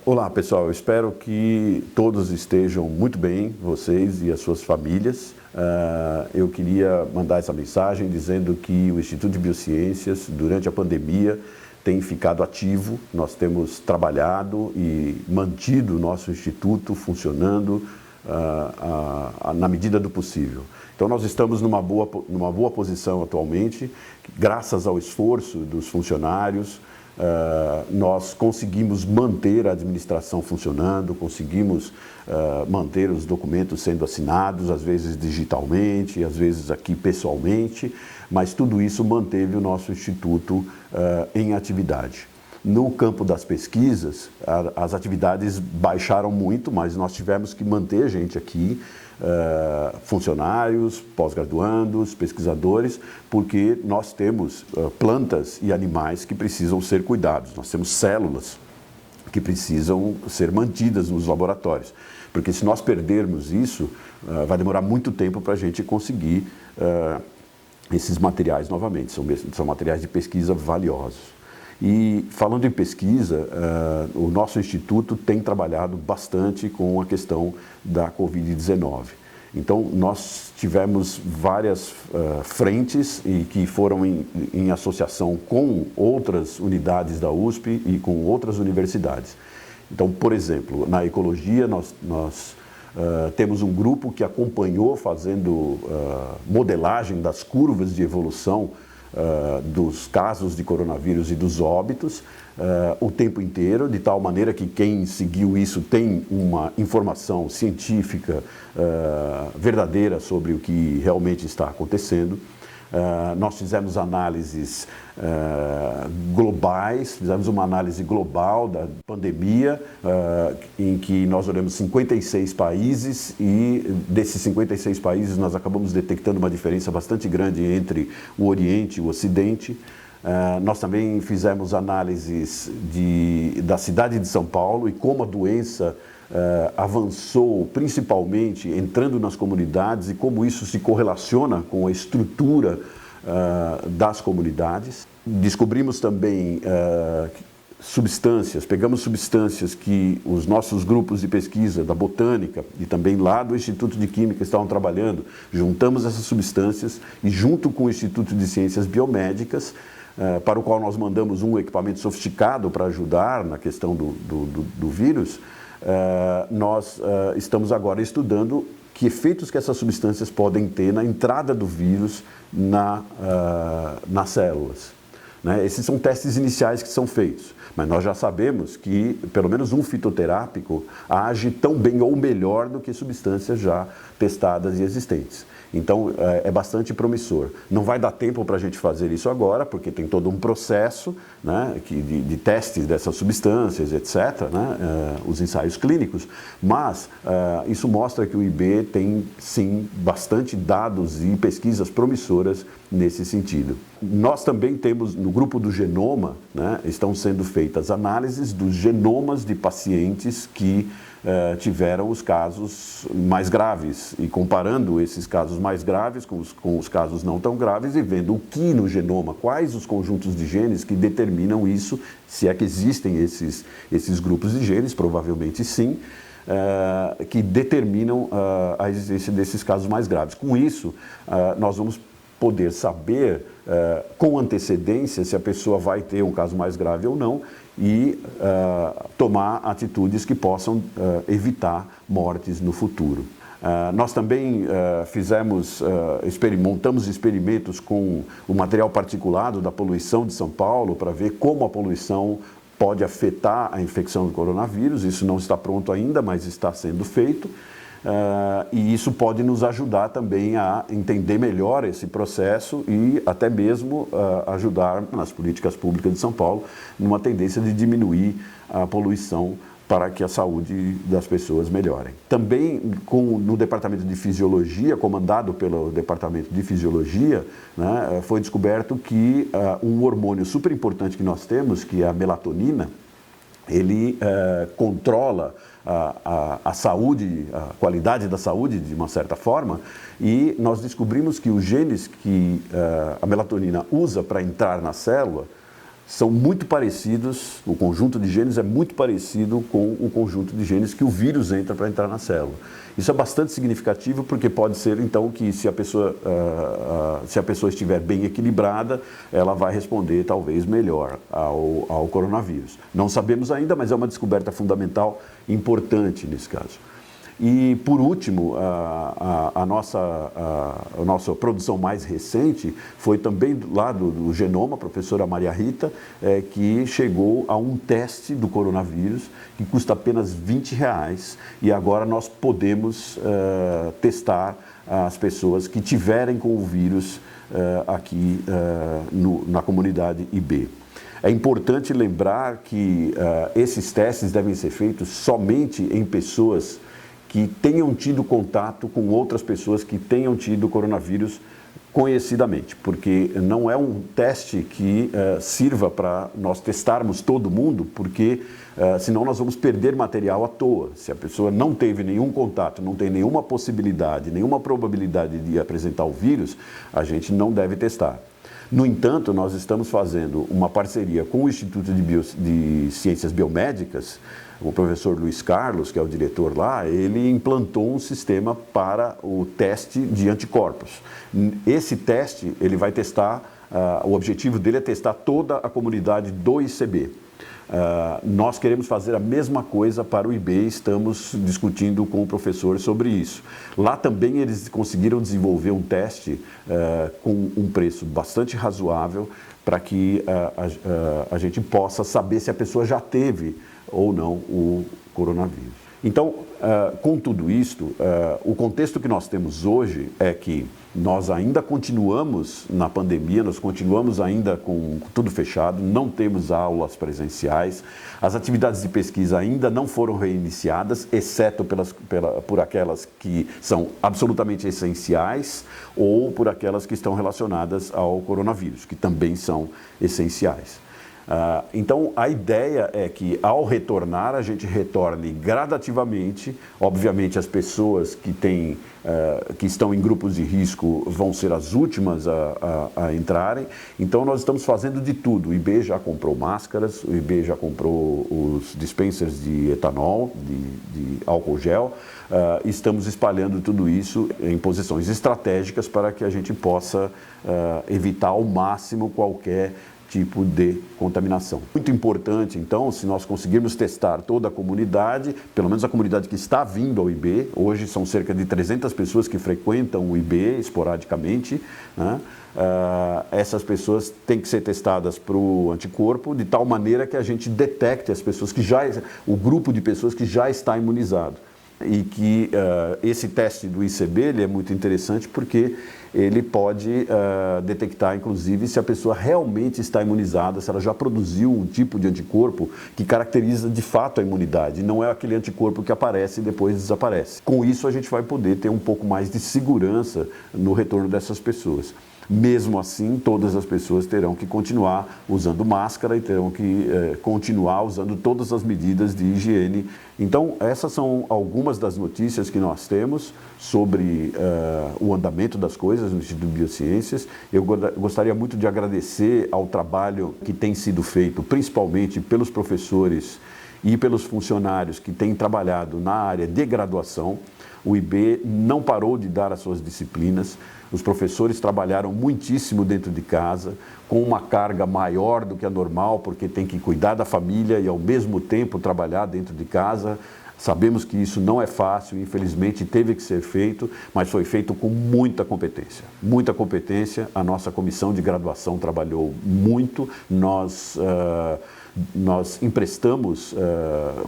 Olá pessoal, eu espero que todos estejam muito bem, vocês e as suas famílias. Eu queria mandar essa mensagem dizendo que o Instituto de Biociências, durante a pandemia, tem ficado ativo. Nós temos trabalhado e mantido o nosso instituto funcionando na medida do possível. Então nós estamos numa boa posição atualmente, graças ao esforço dos funcionários. Nós conseguimos manter a administração funcionando, conseguimos manter os documentos sendo assinados, às vezes digitalmente, às vezes aqui pessoalmente, mas tudo isso manteve o nosso instituto em atividade. No campo das pesquisas, as atividades baixaram muito, mas nós tivemos que manter gente aqui, funcionários, pós-graduandos, pesquisadores, porque nós temos plantas e animais que precisam ser cuidados, nós temos células que precisam ser mantidas nos laboratórios, porque se nós perdermos isso, vai demorar muito tempo para a gente conseguir esses materiais novamente, são materiais de pesquisa valiosos. E falando em pesquisa, o nosso instituto tem trabalhado bastante com a questão da Covid-19. Então, nós tivemos várias frentes e que foram em associação com outras unidades da USP e com outras universidades. Então, por exemplo, na ecologia, nós temos um grupo que acompanhou fazendo modelagem das curvas de evolução dos casos de coronavírus e dos óbitos o tempo inteiro, de tal maneira que quem seguiu isso tem uma informação científica verdadeira sobre o que realmente está acontecendo. Nós fizemos análises globais, fizemos uma análise global da pandemia, em que nós olhamos 56 países e desses 56 países nós acabamos detectando uma diferença bastante grande entre o Oriente e o Ocidente. Nós também fizemos análises da cidade de São Paulo e como a doença avançou, principalmente entrando nas comunidades e como isso se correlaciona com a estrutura das comunidades. Descobrimos também pegamos substâncias que os nossos grupos de pesquisa da botânica e também lá do Instituto de Química estavam trabalhando, juntamos essas substâncias e junto com o Instituto de Ciências Biomédicas, para o qual nós mandamos um equipamento sofisticado para ajudar na questão do vírus, nós estamos agora estudando que efeitos que essas substâncias podem ter na entrada do vírus nas células. Né? Esses são testes iniciais que são feitos, mas nós já sabemos que pelo menos um fitoterápico age tão bem ou melhor do que substâncias já testadas e existentes. Então, é bastante promissor. Não vai dar tempo para a gente fazer isso agora, porque tem todo um processo, né, de testes dessas substâncias, etc., né, os ensaios clínicos, mas isso mostra que o IB tem, sim, bastante dados e pesquisas promissoras nesse sentido. Nós também temos, no grupo do genoma, né, estão sendo feitas análises dos genomas de pacientes que tiveram os casos mais graves e comparando esses casos mais graves com os casos não tão graves e vendo o que no genoma, quais os conjuntos de genes que determinam isso, se é que existem esses grupos de genes, provavelmente sim, que determinam a existência desses casos mais graves. Com isso, nós vamos poder saber com antecedência se a pessoa vai ter um caso mais grave ou não e tomar atitudes que possam evitar mortes no futuro. Nós também montamos experimentos com o material particulado da poluição de São Paulo para ver como a poluição pode afetar a infecção do coronavírus. Isso não está pronto ainda, mas está sendo feito. E isso pode nos ajudar também a entender melhor esse processo e até mesmo ajudar nas políticas públicas de São Paulo numa tendência de diminuir a poluição para que a saúde das pessoas melhore. Também no Departamento de Fisiologia, comandado pelo Departamento de Fisiologia, né, foi descoberto que um hormônio super importante que nós temos, que é a melatonina, ele controla a saúde, a qualidade da saúde de uma certa forma, e nós descobrimos que os genes que a melatonina usa para entrar na célula são muito parecidos, o conjunto de genes é muito parecido com o conjunto de genes que o vírus entra para entrar na célula. Isso é bastante significativo porque pode ser então que se a pessoa estiver bem equilibrada, ela vai responder talvez melhor ao coronavírus. Não sabemos ainda, mas é uma descoberta fundamental importante nesse caso. E, por último, a nossa produção mais recente foi também lá do Genoma, a professora Maria Rita, que chegou a um teste do coronavírus que custa apenas R$20 e agora nós podemos testar as pessoas que tiverem com o vírus aqui na comunidade IB. É importante lembrar que esses testes devem ser feitos somente em pessoas que tenham tido contato com outras pessoas que tenham tido coronavírus conhecidamente, porque não é um teste que sirva para nós testarmos todo mundo, porque senão nós vamos perder material à toa. Se a pessoa não teve nenhum contato, não tem nenhuma possibilidade, nenhuma probabilidade de apresentar o vírus, a gente não deve testar. No entanto, nós estamos fazendo uma parceria com o Instituto de Ciências Biomédicas. O professor Luiz Carlos, que é o diretor lá, ele implantou um sistema para o teste de anticorpos. Esse teste, ele vai testar, o objetivo dele é testar toda a comunidade do ICB. Nós queremos fazer a mesma coisa para o IB, estamos discutindo com o professor sobre isso. Lá também eles conseguiram desenvolver um teste com um preço bastante razoável para que a gente possa saber se a pessoa já teve ou não o coronavírus. Então, com tudo isto, o contexto que nós temos hoje é que nós ainda continuamos na pandemia, nós continuamos ainda com tudo fechado, não temos aulas presenciais, as atividades de pesquisa ainda não foram reiniciadas, exceto por aquelas que são absolutamente essenciais ou por aquelas que estão relacionadas ao coronavírus, que também são essenciais. Então, a ideia é que, ao retornar, a gente retorne gradativamente. Obviamente, as pessoas que estão em grupos de risco vão ser as últimas a entrarem. Então, nós estamos fazendo de tudo. O IB já comprou máscaras, o IB já comprou os dispensers de etanol, de álcool gel. Estamos espalhando tudo isso em posições estratégicas para que a gente possa evitar ao máximo qualquer tipo de contaminação. Muito importante, então, se nós conseguirmos testar toda a comunidade, pelo menos a comunidade que está vindo ao IB, hoje são cerca de 300 pessoas que frequentam o IB esporadicamente, né? Essas pessoas têm que ser testadas para o anticorpo, de tal maneira que a gente detecte as pessoas o grupo de pessoas que já está imunizado. E que esse teste do ICB ele é muito interessante porque ele pode detectar, inclusive, se a pessoa realmente está imunizada, se ela já produziu um tipo de anticorpo que caracteriza de fato a imunidade, não é aquele anticorpo que aparece e depois desaparece. Com isso, a gente vai poder ter um pouco mais de segurança no retorno dessas pessoas. Mesmo assim, todas as pessoas terão que continuar usando máscara e terão que continuar usando todas as medidas de higiene. Então, essas são algumas das notícias que nós temos sobre o andamento das coisas no Instituto de Biociências. Eu gostaria muito de agradecer ao trabalho que tem sido feito, principalmente pelos professores e pelos funcionários que têm trabalhado na área de graduação. O IB não parou de dar as suas disciplinas. Os professores trabalharam muitíssimo dentro de casa, com uma carga maior do que a normal, porque tem que cuidar da família e, ao mesmo tempo, trabalhar dentro de casa. Sabemos que isso não é fácil, infelizmente teve que ser feito, mas foi feito com muita competência. Muita competência, a nossa comissão de graduação trabalhou muito, nós emprestamos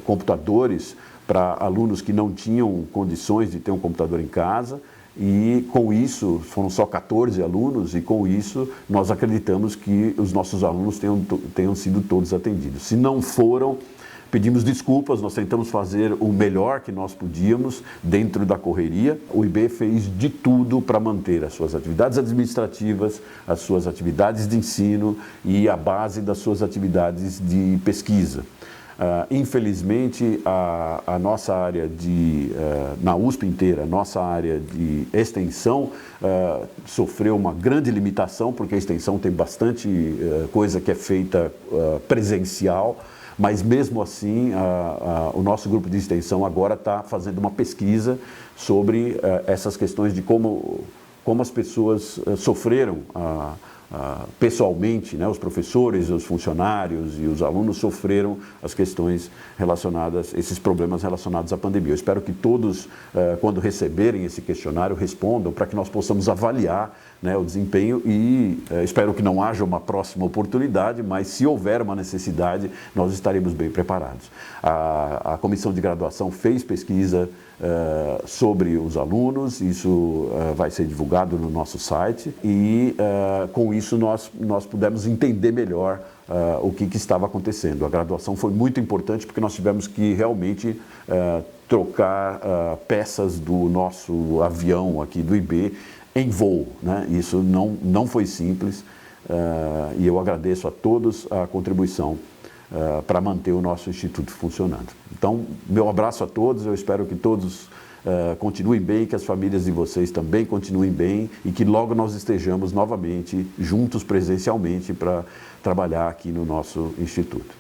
computadores para alunos que não tinham condições de ter um computador em casa. E com isso, foram só 14 alunos, e com isso nós acreditamos que os nossos alunos tenham sido todos atendidos. Se não foram, pedimos desculpas, nós tentamos fazer o melhor que nós podíamos dentro da correria. O IB fez de tudo para manter as suas atividades administrativas, as suas atividades de ensino e a base das suas atividades de pesquisa. Infelizmente, a nossa área na USP inteira, nossa área de extensão sofreu uma grande limitação, porque a extensão tem bastante coisa que é feita presencial, mas mesmo assim o nosso grupo de extensão agora está fazendo uma pesquisa sobre essas questões de como as pessoas sofreram pessoalmente, né, os professores, os funcionários e os alunos sofreram as questões relacionadas, esses problemas relacionados à pandemia. Eu espero que todos, quando receberem esse questionário, respondam para que nós possamos avaliar, né, o desempenho e espero que não haja uma próxima oportunidade, mas se houver uma necessidade, nós estaremos bem preparados. A comissão de graduação fez pesquisa sobre os alunos, isso vai ser divulgado no nosso site e com isso nós pudemos entender melhor o que estava acontecendo. A graduação foi muito importante porque nós tivemos que realmente trocar peças do nosso avião aqui do IB em voo, né? Isso não foi simples e eu agradeço a todos a contribuição para manter o nosso instituto funcionando. Então, meu abraço a todos, eu espero que todos continuem bem, que as famílias de vocês também continuem bem e que logo nós estejamos novamente juntos presencialmente para trabalhar aqui no nosso instituto.